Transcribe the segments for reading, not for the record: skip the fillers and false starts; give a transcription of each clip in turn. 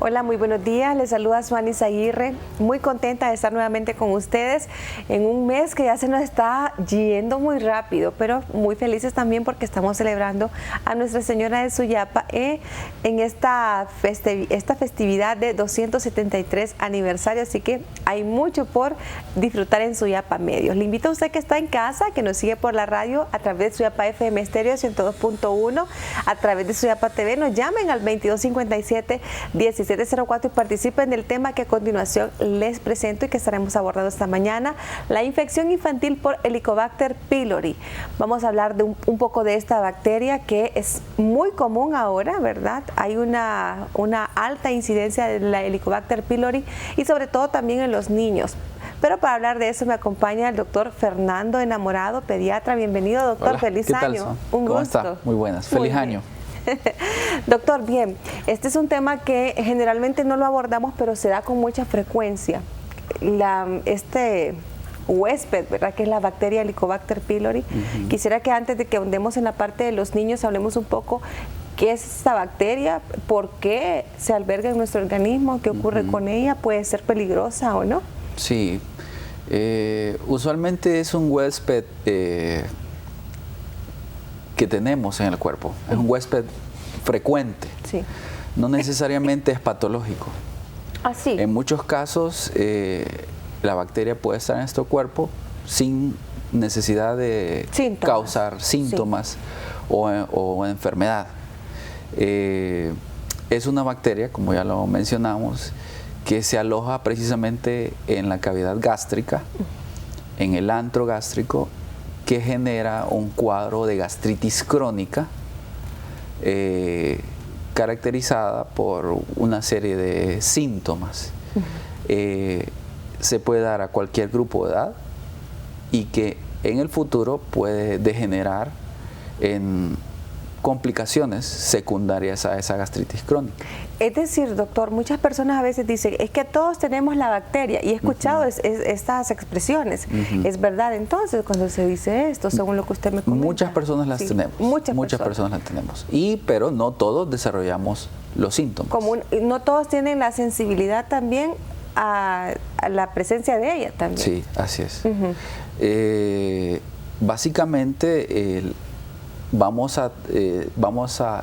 Hola, muy buenos días. Les saluda Suanis Aguirre. Muy contenta de estar nuevamente con ustedes en un mes que ya se nos está yendo muy rápido, pero muy felices también porque estamos celebrando a Nuestra Señora de Suyapa en esta festividad de 273 aniversario. Así que hay mucho por disfrutar en Suyapa Medios. Le invito a usted que está en casa, que nos sigue por la radio a través de Suyapa FM Estéreo 102.1, a través de Suyapa TV. Nos llamen al 2257-1704 y participen del tema que a continuación les presento y que estaremos abordando esta mañana: la infección infantil por Helicobacter pylori. Vamos a hablar de un poco de esta bacteria que es muy común ahora, ¿verdad? Hay una alta incidencia de la Helicobacter pylori y sobre todo también en los niños. Pero para hablar de eso me acompaña el doctor Fernando Enamorado, pediatra. Bienvenido, doctor. Hola, Feliz ¿qué tal, año. Son? Un ¿Cómo gusto. está? Muy buenas. Feliz año. Doctor, bien, este es un tema que generalmente no lo abordamos, pero se da con mucha frecuencia. Este huésped, ¿verdad?, que es la bacteria Helicobacter pylori. Quisiera que antes de que ahondemos en la parte de los niños, hablemos un poco qué es esta bacteria, por qué se alberga en nuestro organismo, qué ocurre con ella, puede ser peligrosa o no. Sí, usualmente es un huésped que tenemos en el cuerpo, es un huésped frecuente, sí. No necesariamente es patológico. Así. En muchos casos la bacteria puede estar en nuestro cuerpo sin necesidad de causar síntomas, sí, o enfermedad. Es una bacteria, como ya lo mencionamos, que se aloja precisamente en la cavidad gástrica, en el antro gástrico, que genera un cuadro de gastritis crónica caracterizada por una serie de síntomas. Se puede dar a cualquier grupo de edad y que en el futuro puede degenerar en complicaciones secundarias a esa gastritis crónica. Es decir, doctor, muchas personas a veces dicen, es que todos tenemos la bacteria, y he escuchado estas expresiones. ¿Es verdad entonces cuando se dice esto, según lo que usted me comenta? Muchas personas las tenemos. Muchas personas las tenemos. Pero no todos desarrollamos los síntomas. No todos tienen la sensibilidad también a la presencia de ella también. Sí, así es. Básicamente, vamos a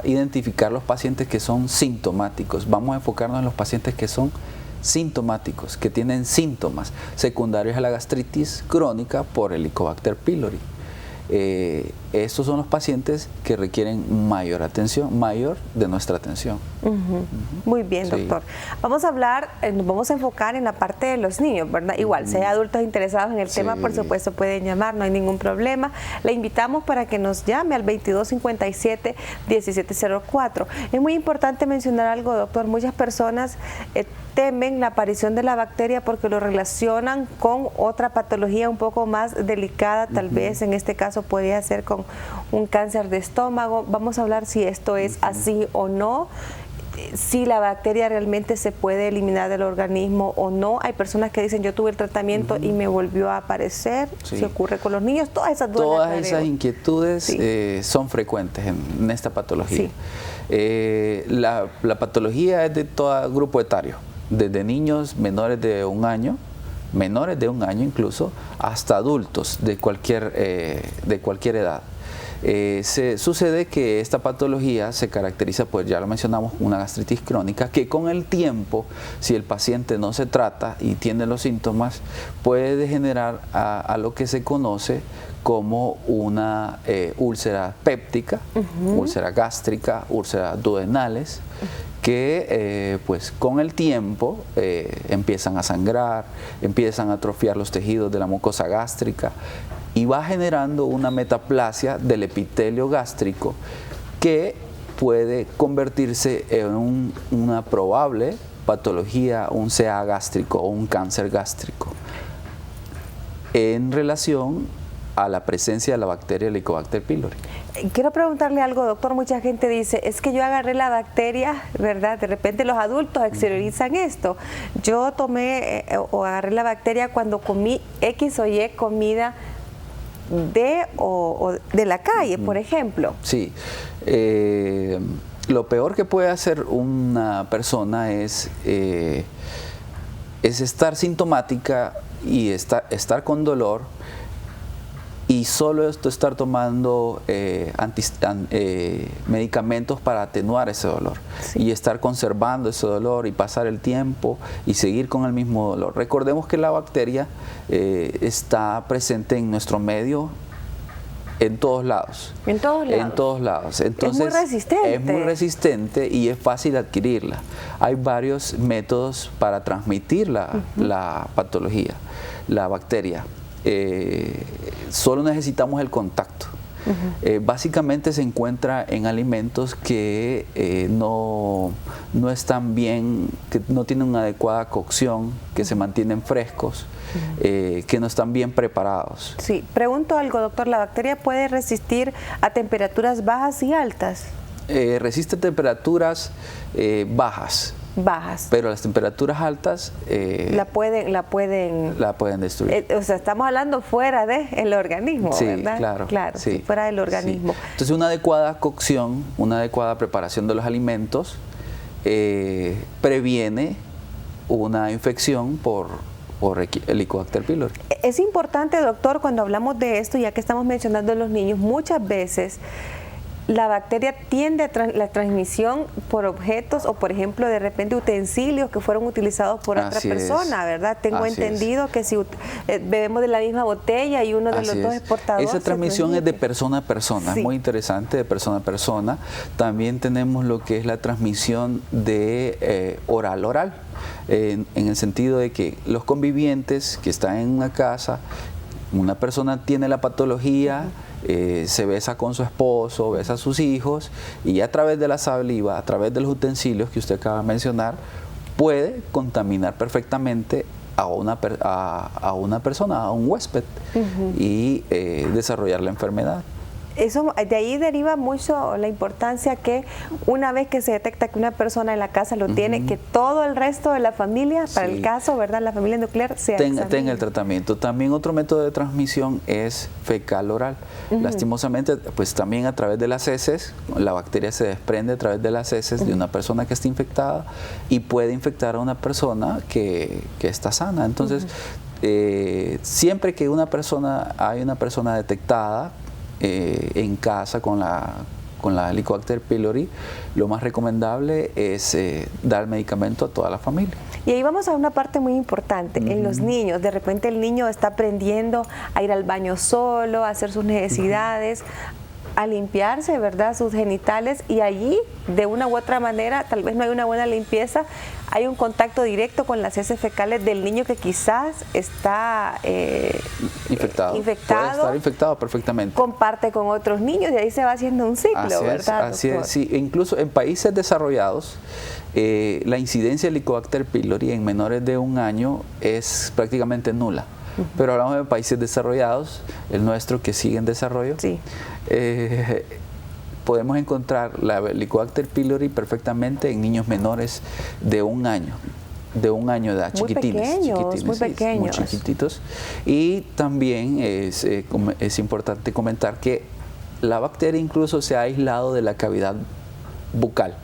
identificar los pacientes que son sintomáticos. Vamos a enfocarnos en los pacientes que son sintomáticos, que tienen síntomas secundarios a la gastritis crónica por Helicobacter pylori. Estos son los pacientes que requieren mayor atención, mayor de nuestra atención. Muy bien, doctor. Sí. Vamos a hablar, nos vamos a enfocar en la parte de los niños, ¿verdad? Igual, si hay adultos interesados en el tema, por supuesto pueden llamar, no hay ningún problema. Le invitamos para que nos llame al 2257-1704. Es muy importante mencionar algo, doctor. Muchas personas temen la aparición de la bacteria porque lo relacionan con otra patología un poco más delicada, tal vez en este caso podría ser con un cáncer de estómago. Vamos a hablar si esto es así o no, si la bacteria realmente se puede eliminar del organismo o no. Hay personas que dicen, yo tuve el tratamiento y me volvió a aparecer. Sí. ¿Se ocurre con los niños? Todas esas dudas. Todas esas inquietudes son frecuentes en esta patología. Sí. La patología es de todo grupo etario, desde niños menores de un año incluso, hasta adultos de cualquier edad. Sucede que esta patología se caracteriza, pues ya lo mencionamos, una gastritis crónica que con el tiempo, si el paciente no se trata y tiene los síntomas, puede degenerar a lo que se conoce como una úlcera péptica, úlcera gástrica, úlceras duodenales, que pues con el tiempo empiezan a sangrar, empiezan a atrofiar los tejidos de la mucosa gástrica y va generando una metaplasia del epitelio gástrico que puede convertirse en una probable patología, un CA gástrico o un cáncer gástrico en relación a la presencia de la bacteria Helicobacter pylori. Quiero preguntarle algo, doctor. Mucha gente dice, es que yo agarré la bacteria, ¿verdad? De repente los adultos exteriorizan esto. Yo tomé o agarré la bacteria cuando comí X o Y comida de la calle, por ejemplo. Sí. lo peor que puede hacer una persona es estar sintomática y estar con dolor, y solo estar tomando medicamentos para atenuar ese dolor, sí, y estar conservando ese dolor y pasar el tiempo y seguir con el mismo dolor. Recordemos que la bacteria está presente en nuestro medio en todos lados. En todos lados. En todos lados. Entonces, es muy resistente. Es muy resistente y es fácil adquirirla. Hay varios métodos para transmitir la patología, la bacteria. Solo necesitamos el contacto. Básicamente se encuentra en alimentos que no están bien, que no tienen una adecuada cocción, que se mantienen frescos, que no están bien preparados. Sí, pregunto algo, doctor, ¿la bacteria puede resistir a temperaturas bajas y altas? Resiste temperaturas bajas. Pero las temperaturas altas la pueden destruir. O sea, estamos hablando fuera del organismo, sí, ¿verdad? Claro, sí, sí, fuera del organismo. Sí. Entonces, una adecuada cocción, una adecuada preparación de los alimentos previene una infección por Helicobacter pylori. Es importante, doctor, cuando hablamos de esto, ya que estamos mencionando a los niños, muchas veces la bacteria tiende a la transmisión por objetos o, por ejemplo, de repente utensilios que fueron utilizados por otra persona, ¿verdad? Tengo entendido que si bebemos de la misma botella y uno de los dos es portador. Esa transmisión es de persona a persona, sí, es muy interesante, de persona a persona. También tenemos lo que es la transmisión de oral, en el sentido de que los convivientes que están en una casa, una persona tiene la patología, se besa con su esposo, besa a sus hijos, y a través de la saliva, a través de los utensilios que usted acaba de mencionar, puede contaminar perfectamente a una persona, a un huésped, y desarrollar la enfermedad. Eso, de ahí deriva mucho la importancia que una vez que se detecta que una persona en la casa lo tiene, que todo el resto de la familia, para el caso, ¿verdad?, la familia nuclear, tenga el tratamiento. También otro método de transmisión es fecal oral. Lastimosamente, pues también a través de las heces, la bacteria se desprende a través de las heces de una persona que está infectada y puede infectar a una persona que está sana. Entonces, siempre que hay una persona detectada en casa con la Helicobacter pylori, lo más recomendable es dar el medicamento a toda la familia. Y ahí vamos a una parte muy importante, en los niños. De repente el niño está aprendiendo a ir al baño solo, a hacer sus necesidades, a limpiarse, ¿verdad?, sus genitales, y allí, de una u otra manera, tal vez no hay una buena limpieza, hay un contacto directo con las heces fecales del niño que quizás está infectado. Puede estar infectado perfectamente. Comparte con otros niños y ahí se va haciendo un ciclo, ¿verdad? Así es, sí. Incluso en países desarrollados, la incidencia de Helicobacter pylori en menores de 1 año es prácticamente nula. Pero hablamos de países desarrollados, el nuestro que sigue en desarrollo, sí, podemos encontrar la Helicobacter pylori perfectamente en niños menores de 1 año. De 1 año de edad, muy pequeños, muy pequeños. Muy chiquititos. Y también es importante comentar que la bacteria incluso se ha aislado de la cavidad bucal.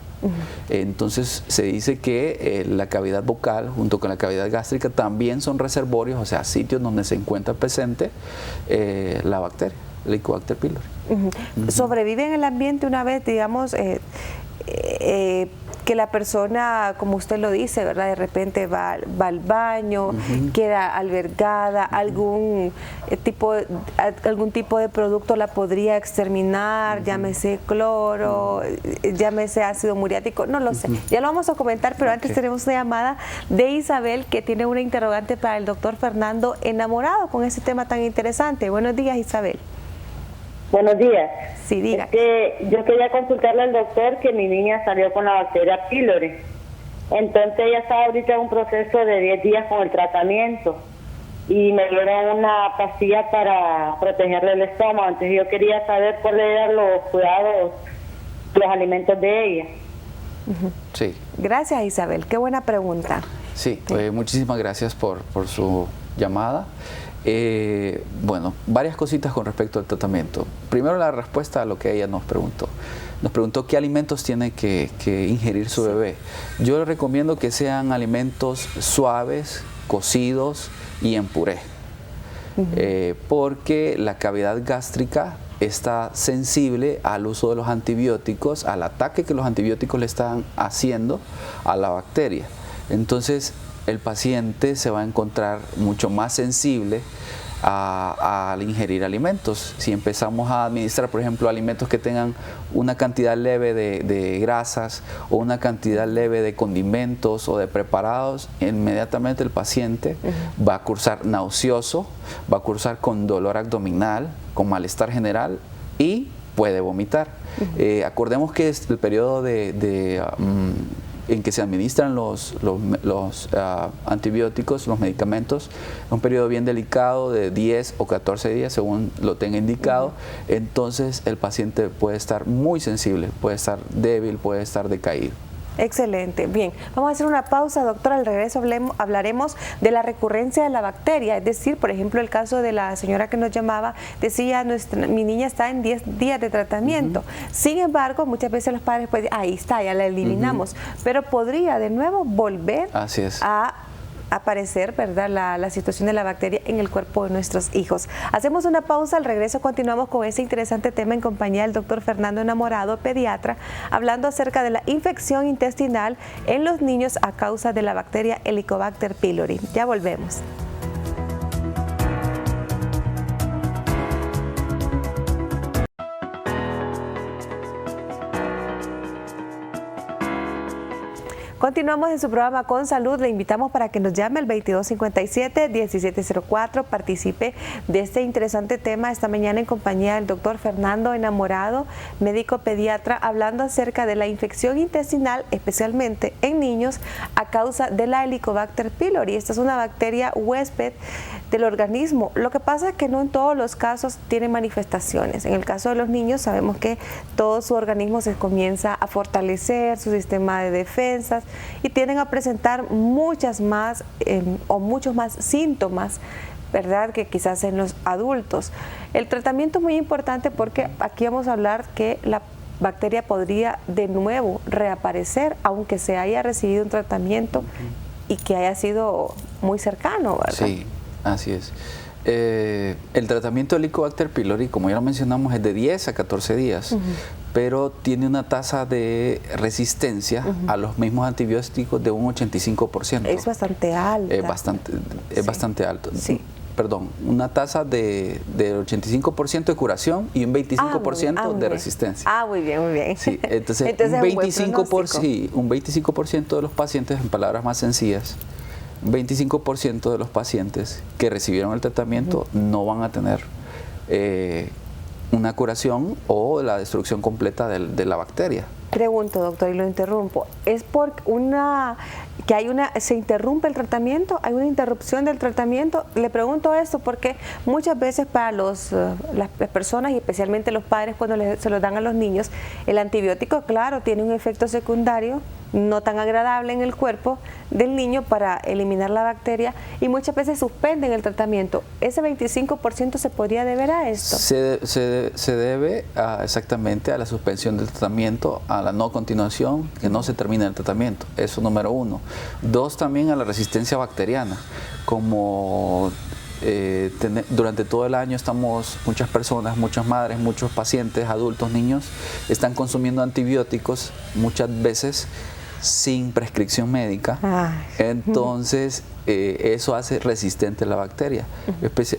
Entonces se dice que la cavidad bucal junto con la cavidad gástrica también son reservorios, o sea, sitios donde se encuentra presente la bacteria, Helicobacter pylori. ¿Sobrevive en el ambiente una vez, digamos, que la persona, como usted lo dice, ¿verdad?, de repente va al baño, queda albergada, algún tipo de producto la podría exterminar, llámese cloro, llámese ácido muriático, no lo sé, ya lo vamos a comentar, pero antes tenemos una llamada de Isabel que tiene una interrogante para el doctor Fernando Enamorado con ese tema tan interesante. Buenos días, Isabel. Buenos días. Sí, diga. Yo quería consultarle al doctor que mi niña salió con la bacteria pylori. Entonces ella está ahorita en un proceso de 10 días con el tratamiento y me dieron una pastilla para protegerle el estómago. Entonces yo quería saber cuáles eran los cuidados, los alimentos de ella. Sí. Gracias, Isabel. Qué buena pregunta. Sí, muchísimas gracias por su llamada. Bueno, varias cositas con respecto al tratamiento. Primero, la respuesta a lo que ella nos preguntó. Nos preguntó qué alimentos tiene que ingerir su bebé. Yo le recomiendo que sean alimentos suaves, cocidos y en puré. Porque la cavidad gástrica está sensible al uso de los antibióticos, al ataque que los antibióticos le están haciendo a la bacteria. Entonces, el paciente se va a encontrar mucho más sensible al ingerir alimentos. Si empezamos a administrar, por ejemplo, alimentos que tengan una cantidad leve de grasas o una cantidad leve de condimentos o de preparados, inmediatamente el paciente va a cursar nauseoso, va a cursar con dolor abdominal, con malestar general y puede vomitar. Acordemos que el periodo en que se administran los antibióticos, los medicamentos, es un periodo bien delicado de 10 o 14 días según lo tenga indicado. Entonces el paciente puede estar muy sensible, puede estar débil, puede estar decaído. Excelente. Bien, vamos a hacer una pausa, doctora. Al regreso hablaremos de la recurrencia de la bacteria, es decir, por ejemplo, el caso de la señora que nos llamaba, decía, mi niña está en 10 días de tratamiento. Sin embargo, muchas veces los padres pueden decir, ahí está, ya la eliminamos, pero podría de nuevo volver a aparecer, ¿verdad?, la situación de la bacteria en el cuerpo de nuestros hijos. Hacemos una pausa, al regreso continuamos con este interesante tema en compañía del doctor Fernando Enamorado, pediatra, hablando acerca de la infección intestinal en los niños a causa de la bacteria Helicobacter pylori. Ya volvemos. Continuamos en su programa Con Salud. Le invitamos para que nos llame al 2257-1704. Participe de este interesante tema esta mañana en compañía del doctor Fernando Enamorado, médico pediatra, hablando acerca de la infección intestinal, especialmente en niños, a causa de la Helicobacter pylori. Esta es una bacteria huésped del organismo. Lo que pasa es que no en todos los casos tiene manifestaciones. En el caso de los niños sabemos que todo su organismo se comienza a fortalecer, su sistema de defensas, y tienden a presentar muchos más síntomas, ¿verdad?, que quizás en los adultos. El tratamiento es muy importante porque aquí vamos a hablar que la bacteria podría de nuevo reaparecer, aunque se haya recibido un tratamiento y que haya sido muy cercano, ¿verdad? Sí, así es. El tratamiento de Helicobacter pylori, como ya lo mencionamos, es de 10 a 14 días, pero tiene una tasa de resistencia a los mismos antibióticos de un 85%. Es bastante alta. Es bastante alto. Sí. Perdón, una tasa del 85% de curación y un 25% de resistencia. Muy bien, muy bien. Sí, entonces un 25% de los pacientes, en palabras más sencillas, 25% de los pacientes que recibieron el tratamiento no van a tener una curación o la destrucción completa de la bacteria. Pregunto, doctor, y lo interrumpo. ¿Es por se interrumpe el tratamiento? ¿Hay una interrupción del tratamiento? Le pregunto esto porque muchas veces para las personas y especialmente los padres cuando se lo dan a los niños, el antibiótico, claro, tiene un efecto secundario no tan agradable en el cuerpo del niño para eliminar la bacteria y muchas veces suspenden el tratamiento. ¿Ese 25% se podría deber a esto? Se debe exactamente a la suspensión del tratamiento, a la no continuación, que no se termine el tratamiento. Eso número 1. 2, también a la resistencia bacteriana. Como durante todo el año muchas personas, muchas madres, muchos pacientes, adultos, niños, están consumiendo antibióticos muchas veces sin prescripción médica. Entonces eso hace resistente la bacteria.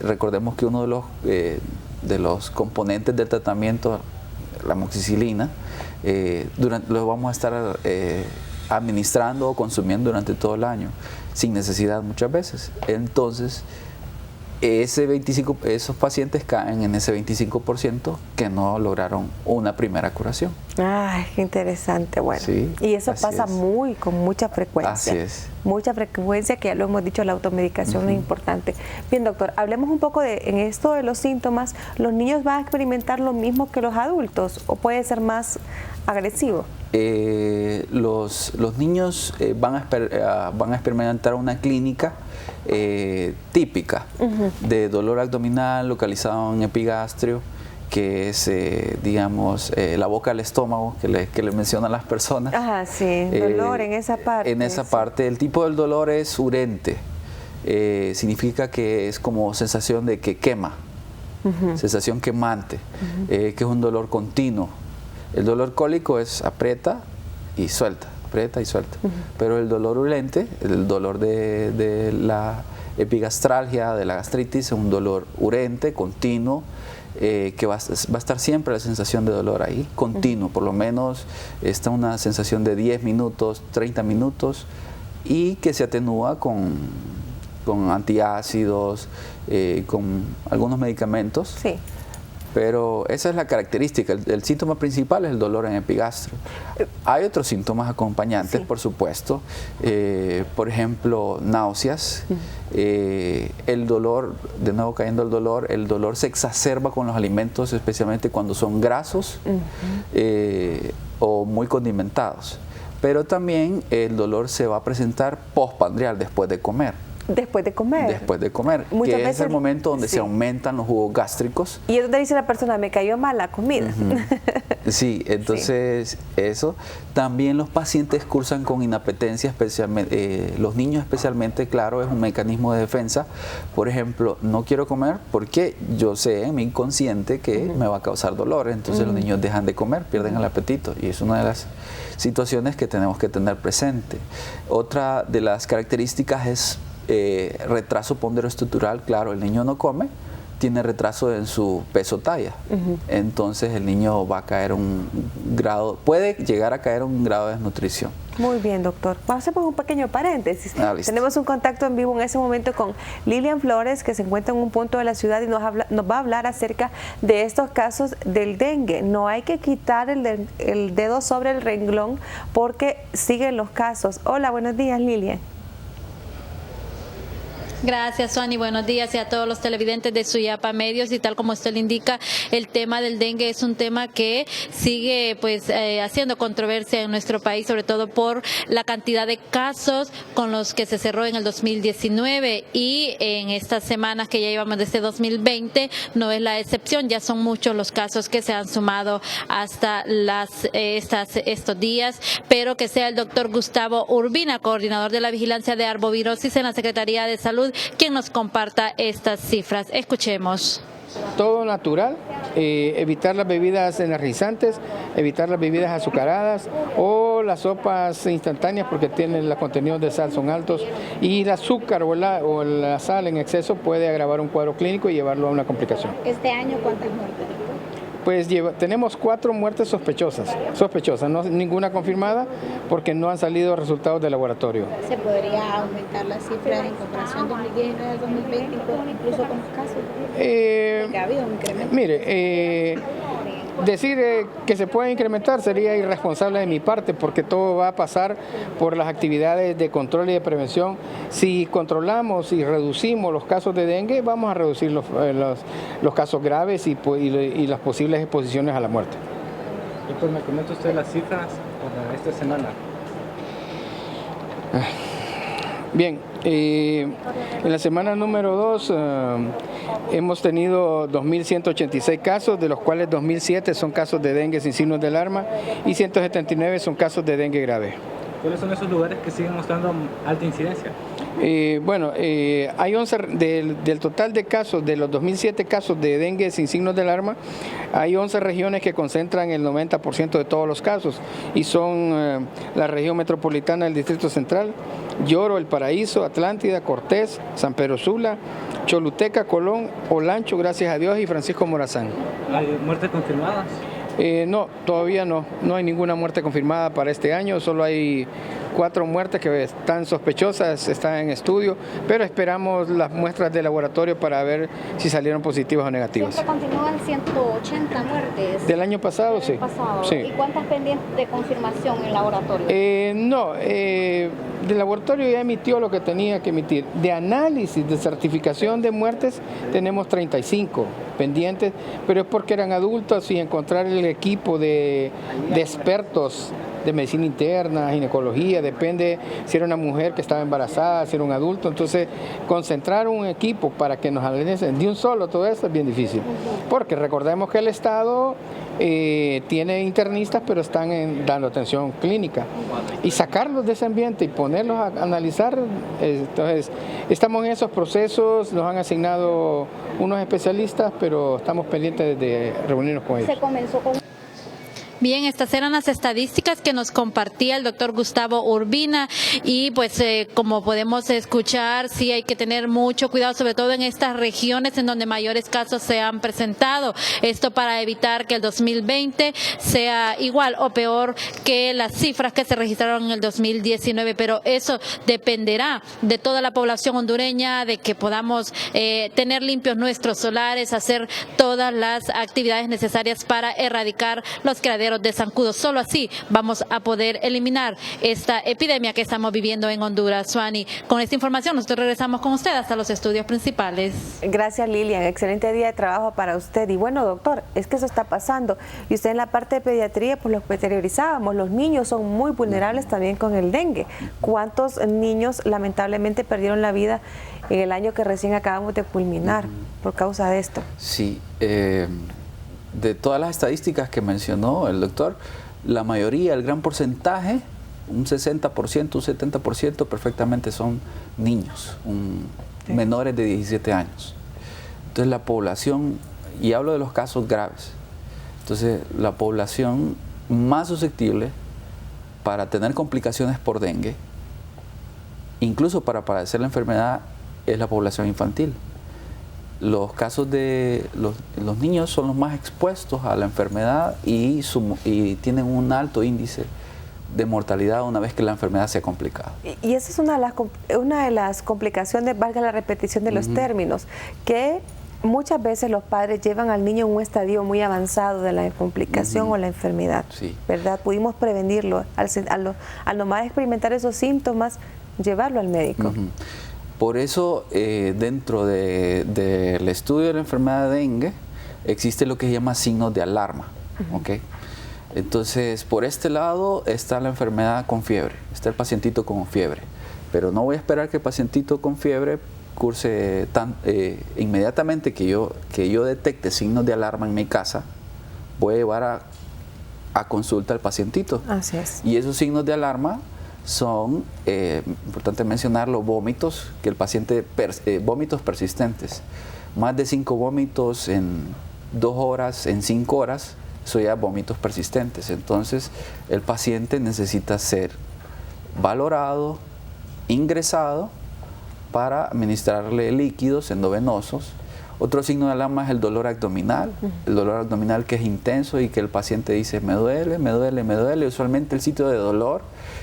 Recordemos que uno de los componentes del tratamiento, la amoxicilina, lo vamos a estar administrando o consumiendo durante todo el año sin necesidad muchas veces. Entonces esos pacientes caen en ese 25% que no lograron una primera curación. Ay, qué interesante. Bueno, sí, y eso pasa con mucha frecuencia. Así es. Mucha frecuencia, que ya lo hemos dicho, la automedicación es importante. Bien, doctor, hablemos un poco en esto de los síntomas. ¿Los niños van a experimentar lo mismo que los adultos o puede ser más agresivo? Los niños van a experimentar una clínica típica de dolor abdominal localizado en epigastrio, que es, digamos, la boca del estómago que le mencionan las personas. Ajá, sí, dolor en esa parte. En esa parte. El tipo del dolor es urente. Significa que es como sensación de que quema, sensación quemante, que es un dolor continuo. El dolor cólico es aprieta y suelta, pero el dolor urente, el dolor de la epigastralgia, de la gastritis, es un dolor urente, continuo, que va a estar siempre la sensación de dolor ahí, continuo, por lo menos está una sensación de 10 minutos, 30 minutos, y que se atenúa con antiácidos, con algunos medicamentos. Sí. Pero esa es la característica. El síntoma principal es el dolor en epigastrio. Hay otros síntomas acompañantes, sí, por supuesto. Por ejemplo, náuseas. El dolor, de nuevo cayendo al dolor, el dolor se exacerba con los alimentos, especialmente cuando son grasos o muy condimentados. Pero también el dolor se va a presentar postprandial, después de comer. Después de comer. Después de comer, muchas veces, es el momento donde se aumentan los jugos gástricos. Y es donde dice la persona, me cayó mal la comida. Sí, entonces eso. También los pacientes cursan con inapetencia, especialmente, los niños especialmente, claro, es un mecanismo de defensa. Por ejemplo, no quiero comer porque yo sé en mi inconsciente que me va a causar dolor. Entonces los niños dejan de comer, pierden el apetito. Y es una de las situaciones que tenemos que tener presente. Otra de las características es retraso ponderoestructural. Claro, el niño no come, tiene retraso en su peso talla, entonces el niño va a caer un grado, puede llegar a caer un grado de desnutrición. Muy bien, doctor. Vamos a hacer un pequeño paréntesis. Tenemos un contacto en vivo en ese momento con Lilian Flores, que se encuentra en un punto de la ciudad y nos va a hablar acerca de estos casos del dengue. No hay que quitar el dedo sobre el renglón porque siguen los casos. Hola, buenos días, Lilian. Gracias, Suani. Buenos días y a todos los televidentes de Suyapa Medios. Y tal como usted le indica, el tema del dengue es un tema que sigue haciendo controversia en nuestro país, sobre todo por la cantidad de casos con los que se cerró en el 2019 y en estas semanas que ya llevamos desde 2020 no es la excepción. Ya son muchos los casos que se han sumado hasta estos días, pero que sea el doctor Gustavo Urbina, coordinador de la vigilancia de arbovirosis en la Secretaría de Salud, quien nos comparta estas cifras. Escuchemos. Todo natural, evitar las bebidas energizantes, evitar las bebidas azucaradas o las sopas instantáneas porque tienen los contenidos de sal son altos, y el azúcar o la sal en exceso puede agravar un cuadro clínico y llevarlo a una complicación. ¿Este año cuántas muertes? Pues tenemos 4 muertes sospechosas, no ninguna confirmada porque no han salido resultados de laboratorio. ¿Se podría aumentar las cifras en comparación 2019 al 2020, incluso con los casos? Porque ha habido un incremento. Mire, decir que se puede incrementar sería irresponsable de mi parte porque todo va a pasar por las actividades de control y de prevención. Si controlamos y reducimos los casos de dengue, vamos a reducir los casos graves y las posibles exposiciones a la muerte. Doctor, ¿me comenta usted las cifras para esta semana? Bien, en la semana número 2 hemos tenido 2.186 casos, de los cuales 2.007 son casos de dengue sin signos de alarma y 179 son casos de dengue grave. ¿Cuáles son esos lugares que siguen mostrando alta incidencia? Hay 11 del total de casos, de los 2.007 casos de dengue sin signos de alarma, hay 11 regiones que concentran el 90% de todos los casos y son la región metropolitana del Distrito Central, Lloro, El Paraíso, Atlántida, Cortés, San Pedro Sula, Choluteca, Colón, Olancho, gracias a Dios, y Francisco Morazán. ¿Hay muertes confirmadas? No, todavía no hay ninguna muerte confirmada para este año, solo hay 4 muertes que están sospechosas, están en estudio, pero esperamos las muestras de laboratorio para ver si salieron positivas o negativas. ¿Siempre continúan 180 muertes? ¿Del año pasado? Sí. Sí. ¿Y cuántas pendientes de confirmación en laboratorio? El laboratorio ya emitió lo que tenía que emitir. De análisis, de certificación de muertes, tenemos 35 pendientes, pero es porque eran adultos y encontrar el equipo de expertos de medicina interna, ginecología, depende si era una mujer que estaba embarazada, si era un adulto. Entonces, concentrar un equipo para que nos analicen de un solo todo eso es bien difícil. Porque recordemos que el Estado tiene internistas, pero están dando atención clínica. Y sacarlos de ese ambiente y ponerlos a analizar, entonces, estamos en esos procesos, nos han asignado unos especialistas, pero estamos pendientes de reunirnos con ellos. Se comenzó con... Bien, estas eran las estadísticas que nos compartía el doctor Gustavo Urbina y pues como podemos escuchar, sí hay que tener mucho cuidado, sobre todo en estas regiones en donde mayores casos se han presentado. Esto para evitar que el 2020 sea igual o peor que las cifras que se registraron en el 2019, pero eso dependerá de toda la población hondureña, de que podamos tener limpios nuestros solares, hacer todas las actividades necesarias para erradicar los criaderos de zancudos. Solo así vamos a poder eliminar esta epidemia que estamos viviendo en Honduras. Suani, con esta información nosotros regresamos con usted hasta los estudios principales. Gracias, Lilian. Excelente día de trabajo para usted. Y bueno, doctor, es que eso está pasando. Y usted en la parte de pediatría, pues los exteriorizábamos. Los niños son muy vulnerables también con el dengue. ¿Cuántos niños lamentablemente perdieron la vida en el año que recién acabamos de culminar por causa de esto? Sí, de todas las estadísticas que mencionó el doctor, la mayoría, el gran porcentaje, un 60%, un 70% perfectamente son niños, menores de 17 años. Entonces la población, y hablo de los casos graves, entonces la población más susceptible para tener complicaciones por dengue, incluso para padecer la enfermedad, es la población infantil. Los casos de los niños son los más expuestos a la enfermedad y tienen un alto índice de mortalidad una vez que la enfermedad se ha complicado. Y esa es una de las complicaciones, valga la repetición de los términos, que muchas veces los padres llevan al niño en un estadio muy avanzado de la complicación o la enfermedad, sí, ¿verdad? Pudimos prevenirlo, al nomás experimentar esos síntomas, llevarlo al médico. Por eso, dentro del estudio de la enfermedad de dengue, existe lo que se llama signos de alarma. ¿Okay? Entonces, por este lado está la enfermedad con fiebre, está el pacientito con fiebre. Pero no voy a esperar que el pacientito con fiebre curse inmediatamente que yo detecte signos de alarma en mi casa, voy a llevar a consulta al pacientito. Así es. Y esos signos de alarma son, importante mencionar, los vómitos, que el paciente, vómitos persistentes, más de 5 vómitos en 2 horas, en 5 horas, eso ya vómitos persistentes. Entonces el paciente necesita ser valorado, ingresado para administrarle líquidos endovenosos. Otro signo de alarma es el dolor abdominal, el dolor abdominal que es intenso y que el paciente dice me duele, me duele, me duele. Usualmente el sitio de dolor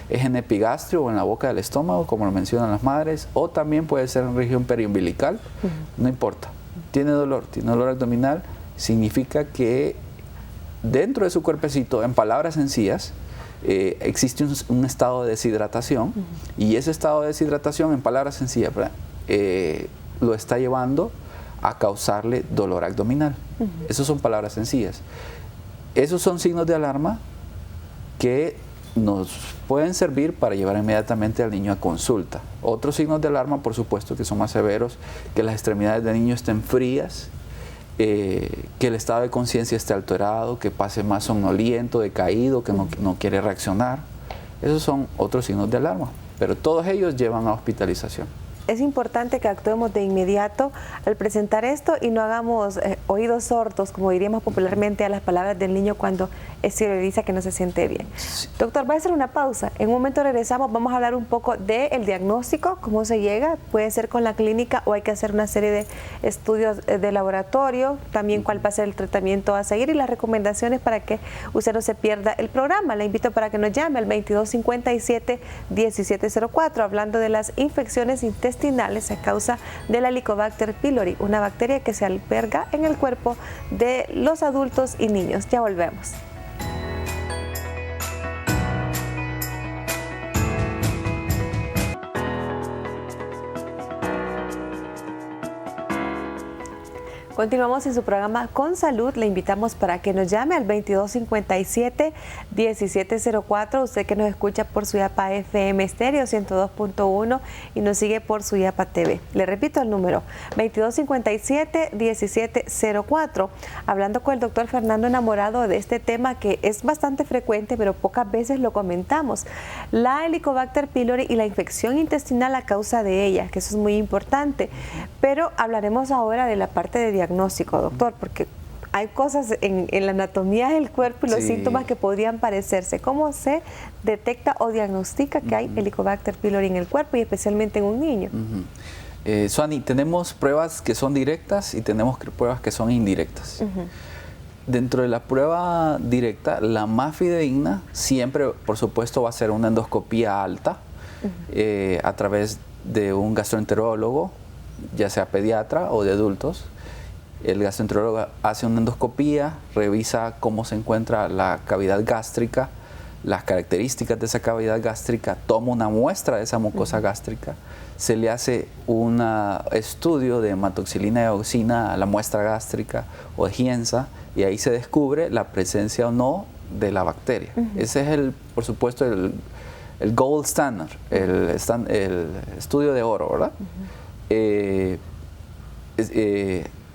es en epigastrio o en la boca del estómago, como lo mencionan las madres, o también puede ser en región periumbilical, no importa. Tiene dolor abdominal, significa que dentro de su cuerpecito, en palabras sencillas, existe un estado de deshidratación y ese estado de deshidratación, en palabras sencillas, lo está llevando a causarle dolor abdominal. Esas son palabras sencillas. Esos son signos de alarma que nos pueden servir para llevar inmediatamente al niño a consulta. Otros signos de alarma, por supuesto, que son más severos, que las extremidades del niño estén frías, que el estado de conciencia esté alterado, que pase más somnoliento, decaído, que no quiere reaccionar. Esos son otros signos de alarma, pero todos ellos llevan a hospitalización. Es importante que actuemos de inmediato al presentar esto y no hagamos oídos sordos, como diríamos popularmente, a las palabras del niño cuando exterioriza que no se siente bien. Sí. Doctor, voy a hacer una pausa. En un momento regresamos, vamos a hablar un poco del diagnóstico, cómo se llega, puede ser con la clínica o hay que hacer una serie de estudios de laboratorio, también cuál va a ser el tratamiento a seguir y las recomendaciones para que usted no se pierda el programa. Le invito para que nos llame al 2257-1704, hablando de las infecciones intestinales a causa de la Helicobacter pylori, una bacteria que se alberga en el cuerpo de los adultos y niños. Ya volvemos. Continuamos en su programa Con Salud. Le invitamos para que nos llame al 2257-1704. Usted que nos escucha por Suyapa FM Estéreo 102.1 y nos sigue por Suyapa TV. Le repito el número, 2257-1704. Hablando con el doctor Fernando Enamorado de este tema que es bastante frecuente, pero pocas veces lo comentamos. La Helicobacter pylori y la infección intestinal a causa de ella, que eso es muy importante. Pero hablaremos ahora de la parte de diagnóstico, doctor, porque hay cosas en la anatomía del cuerpo y los síntomas que podrían parecerse. ¿Cómo se detecta o diagnostica que hay Helicobacter pylori en el cuerpo y especialmente en un niño? Suani, tenemos pruebas que son directas y tenemos pruebas que son indirectas. Dentro de la prueba directa, la más fidedigna siempre, por supuesto, va a ser una endoscopía alta a través de un gastroenterólogo, ya sea pediatra o de adultos. El gastroenterólogo hace una endoscopía, revisa cómo se encuentra la cavidad gástrica, las características de esa cavidad gástrica, toma una muestra de esa mucosa gástrica, se le hace un estudio de hematoxilina y auxina a la muestra gástrica o de Gienza, y ahí se descubre la presencia o no de la bacteria. Ese es, por supuesto, el gold standard, el estudio de oro, ¿verdad?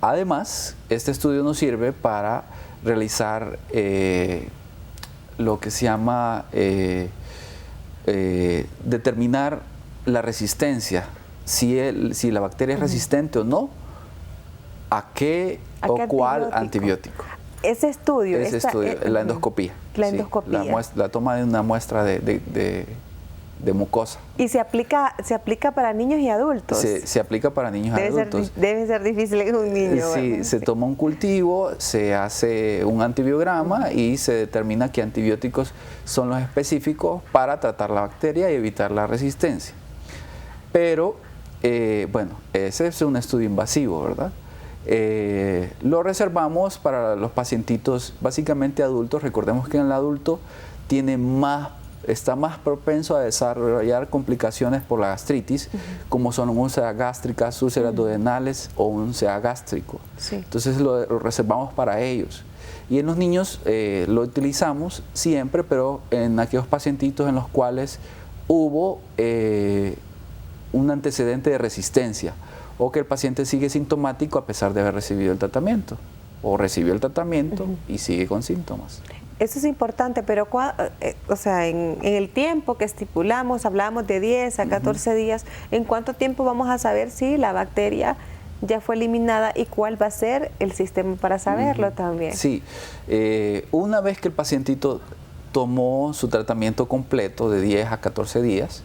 Además, este estudio nos sirve para realizar lo que se llama determinar la resistencia, si la bacteria es resistente o no, a qué o cuál antibiótico. Ese estudio, la endoscopía. La endoscopía. La toma de una muestra de mucosa. ¿Y se aplica para niños y adultos? Se aplica para niños y adultos. Debe ser difícil en un niño. Sí, bueno, se toma un cultivo, se hace un antibiograma y se determina qué antibióticos son los específicos para tratar la bacteria y evitar la resistencia. Pero, bueno, ese es un estudio invasivo, ¿verdad? Lo reservamos para los pacientitos básicamente adultos. Recordemos que en el adulto está más propenso a desarrollar complicaciones por la gastritis, como son úlceras gástricas, úlceras duodenales o un CA gástrico. Entonces lo reservamos para ellos. Y en los niños lo utilizamos siempre, pero en aquellos pacientitos en los cuales hubo un antecedente de resistencia o que el paciente sigue sintomático a pesar de haber recibido el tratamiento, o recibió el tratamiento y sigue con síntomas. Eso es importante, pero o sea, en el tiempo que estipulamos, hablamos de 10 a 14 días, ¿en cuánto tiempo vamos a saber si la bacteria ya fue eliminada y cuál va a ser el sistema para saberlo también? Sí, una vez que el pacientito tomó su tratamiento completo de 10 a 14 días,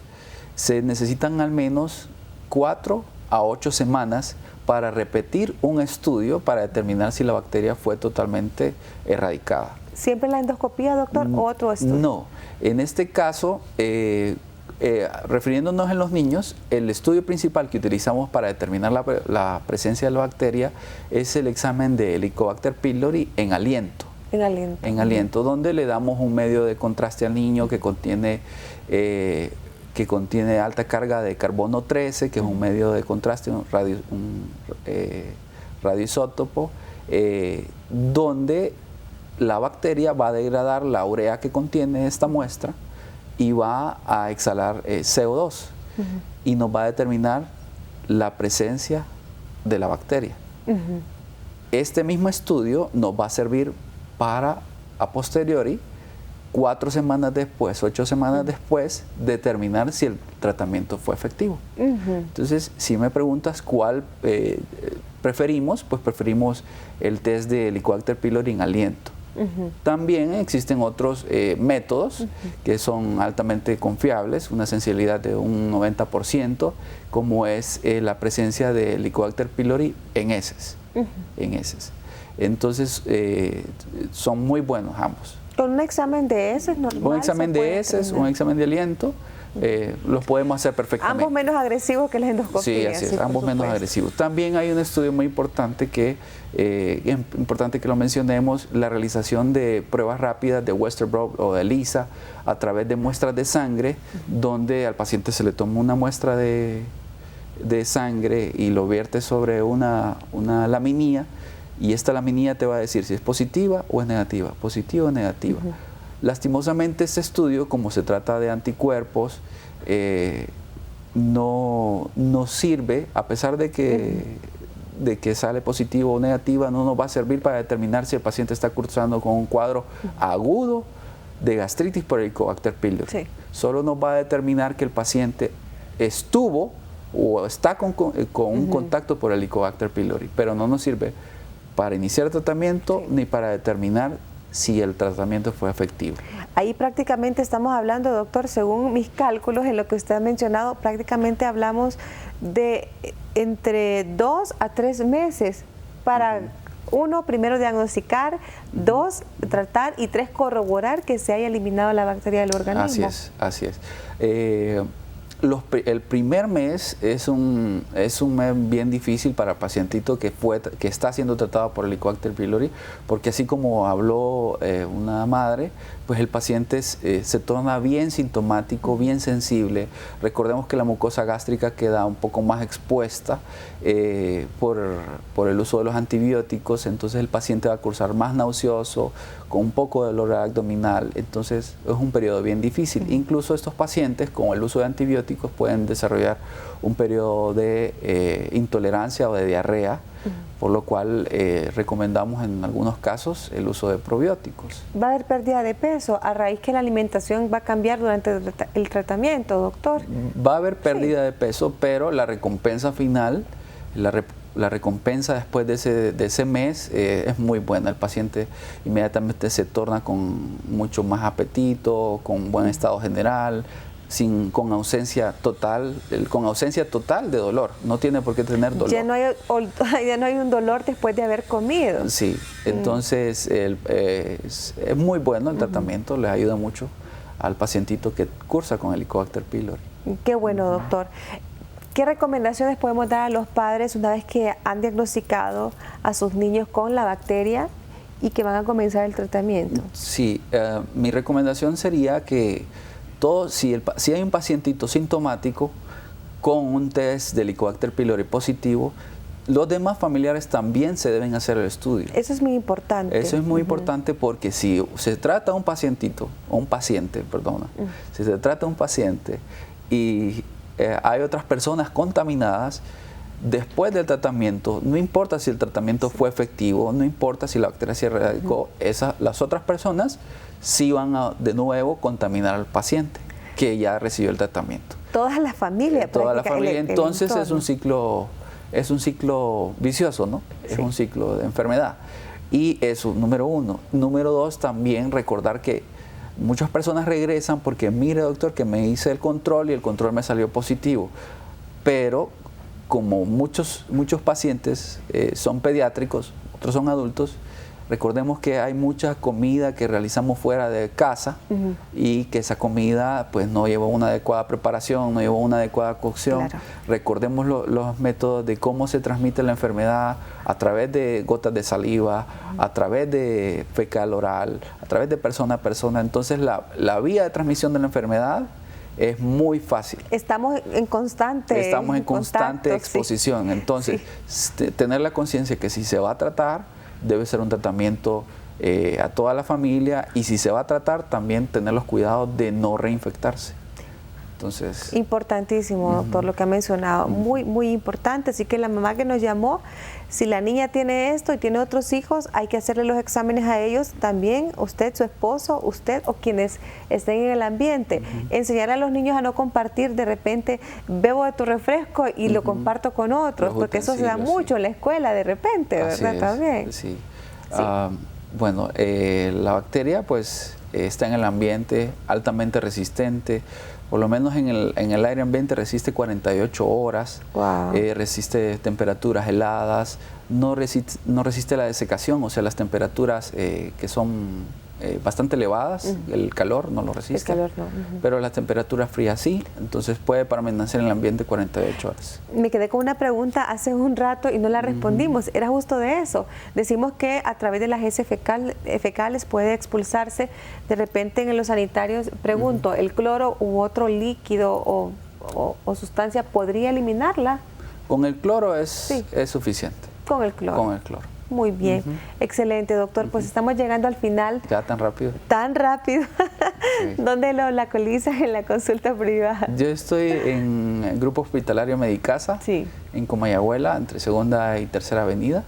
se necesitan al menos 4 a 8 semanas para repetir un estudio para determinar si la bacteria fue totalmente erradicada. ¿Siempre la endoscopía, doctor, o otro estudio? No, en este caso, refiriéndonos en los niños, el estudio principal que utilizamos para determinar la presencia de la bacteria es el examen de Helicobacter pylori en aliento. En aliento, donde le damos un medio de contraste al niño que contiene alta carga de carbono 13, que es un medio de contraste, un radioisótopo, donde la bacteria va a degradar la urea que contiene esta muestra y va a exhalar CO2 y nos va a determinar la presencia de la bacteria. Este mismo estudio nos va a servir para, a posteriori, 4 semanas después, 8 semanas después, determinar si el tratamiento fue efectivo. Entonces, si me preguntas cuál preferimos, pues preferimos el test de Helicobacter pylori en aliento. También existen otros métodos que son altamente confiables, una sensibilidad de un 90%, como es la presencia de Helicobacter pylori en heces. Entonces, son muy buenos ambos. ¿Con un examen de heces normal? Un examen de heces, un examen de aliento, los podemos hacer perfectamente. Ambos menos agresivos que la endoscopia. Sí, así es, ambos menos agresivos. También hay un estudio muy importante que es importante que lo mencionemos, la realización de pruebas rápidas de Westerbrod o de ELISA a través de muestras de sangre, donde al paciente se le toma una muestra de sangre y lo vierte sobre una laminilla y esta laminilla te va a decir si es positiva o es negativa, positiva o negativa. Lastimosamente este estudio, como se trata de anticuerpos, no sirve, a pesar de que sale positivo o negativa, no nos va a servir para determinar si el paciente está cursando con un cuadro agudo de gastritis por Helicobacter pylori. Sí. Solo nos va a determinar que el paciente estuvo o está con un contacto por Helicobacter pylori, pero no nos sirve para iniciar tratamiento ni para determinar si el tratamiento fue efectivo. Ahí prácticamente estamos hablando, doctor, según mis cálculos, en lo que usted ha mencionado, prácticamente hablamos de entre 2 a 3 meses para, uno, primero diagnosticar, 2, tratar y 3, corroborar que se haya eliminado la bacteria del organismo. Así es, así es. El primer mes es un mes bien difícil para el pacientito que está siendo tratado por Helicobacter pylori, porque así como habló una madre, pues el paciente se torna bien sintomático, bien sensible. Recordemos que la mucosa gástrica queda un poco más expuesta por el uso de los antibióticos, entonces el paciente va a cursar más nauseoso, con un poco de dolor abdominal, entonces es un periodo bien difícil. Incluso estos pacientes con el uso de antibióticos pueden desarrollar un periodo de intolerancia o de diarrea, por lo cual recomendamos en algunos casos el uso de probióticos. ¿Va a haber pérdida de peso a raíz que la alimentación va a cambiar durante el tratamiento, doctor? Va a haber pérdida de peso, pero la recompensa final, la recompensa después de ese mes es muy buena. El paciente inmediatamente se torna con mucho más apetito, con buen estado general, con ausencia total de dolor. No tiene por qué tener dolor. Ya no hay un dolor después de haber comido. Sí, entonces es muy bueno el tratamiento, le ayuda mucho al pacientito que cursa con Helicobacter pylori. Qué bueno, doctor. ¿Qué recomendaciones podemos dar a los padres una vez que han diagnosticado a sus niños con la bacteria y que van a comenzar el tratamiento? Sí, mi recomendación sería que si hay un pacientito sintomático con un test de Helicobacter pylori positivo, los demás familiares también se deben hacer el estudio. Eso es muy importante. Eso es muy importante porque si se trata de un pacientito, o un paciente, perdona, si se trata de un paciente y hay otras personas contaminadas, después del tratamiento, no importa si el tratamiento fue efectivo, no importa si la bacteria se erradicó, las otras personas sí van a de nuevo contaminar al paciente que ya recibió el tratamiento. Toda la familia. Toda la familia. Entonces es un ciclo vicioso, ¿no? Sí. Es un ciclo de enfermedad. Y eso, número uno. Número dos, también recordar que muchas personas regresan porque, mire doctor, que me hice el control y el control me salió positivo. Pero como muchos pacientes son pediátricos, otros son adultos, recordemos que hay mucha comida que realizamos fuera de casa y que esa comida pues no llevó una adecuada preparación, no llevó una adecuada cocción. Claro. Recordemos los métodos de cómo se transmite la enfermedad a través de gotas de saliva, a través de fecal oral, a través de persona a persona. Entonces la vía de transmisión de la enfermedad es muy fácil. Estamos en constante exposición. Sí. Entonces, tener la conciencia que si se va a tratar, debe ser un tratamiento a toda la familia, y si se va a tratar, también tener los cuidados de no reinfectarse. Entonces, importantísimo, doctor, lo que ha mencionado, muy, muy importante. Así que la mamá que nos llamó, si la niña tiene esto y tiene otros hijos, hay que hacerle los exámenes a ellos también, usted, su esposo, usted o quienes estén en el ambiente. Enseñar a los niños a no compartir, de repente bebo de tu refresco y lo comparto con otros, porque eso se da mucho en la escuela de repente, ¿verdad? También. Sí. Bueno, la bacteria pues está en el ambiente, altamente resistente. Por lo menos en el aire ambiente resiste 48 horas, resiste temperaturas heladas, no resiste la desecación, o sea, las temperaturas que son bastante elevadas, el calor no lo resiste, pero las temperaturas frías sí, entonces puede permanecer en el ambiente 48 horas. Me quedé con una pregunta hace un rato y no la respondimos, era justo de eso. Decimos que a través de las heces fecales puede expulsarse, de repente en los sanitarios, pregunto, ¿el cloro u otro líquido o sustancia podría eliminarla? Con el cloro es suficiente. Con el cloro. Con el cloro. Muy bien, excelente, doctor. Pues estamos llegando al final. ¿Ya tan rápido? Tan rápido. Sí. ¿Dónde lo localizan en la consulta privada? Yo estoy en el Grupo Hospitalario Medicasa, sí, en Comayagüela, entre 2ª y 3ª Avenida,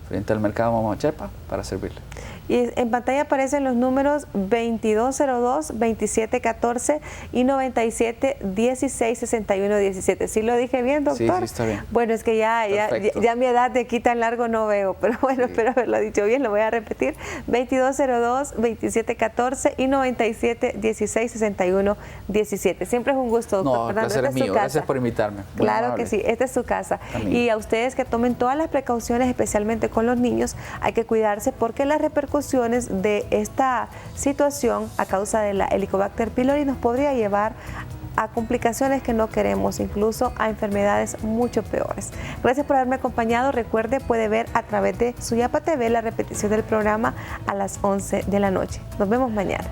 frente al Mercado Mamachepa, para servirle. Y en pantalla aparecen los números 2202-2714 y 97-1661-17. ¿Sí lo dije bien, doctor? Sí, sí, está bien. Bueno, es que ya mi edad de aquí tan largo no veo, pero bueno, espero haberlo dicho bien, lo voy a repetir. 2202-2714 y 97-1661-17. Siempre es un gusto, doctor. No, el placer es mío. Gracias por invitarme. Claro que sí, esta es su casa. También. Y a ustedes que tomen todas las precauciones, especialmente con los niños, hay que cuidarse porque las repercusiones de esta situación a causa de la Helicobacter pylori nos podría llevar a complicaciones que no queremos, incluso a enfermedades mucho peores. Gracias por haberme acompañado. Recuerde, puede ver a través de Suyapa TV la repetición del programa a las 11 de la noche. Nos vemos mañana.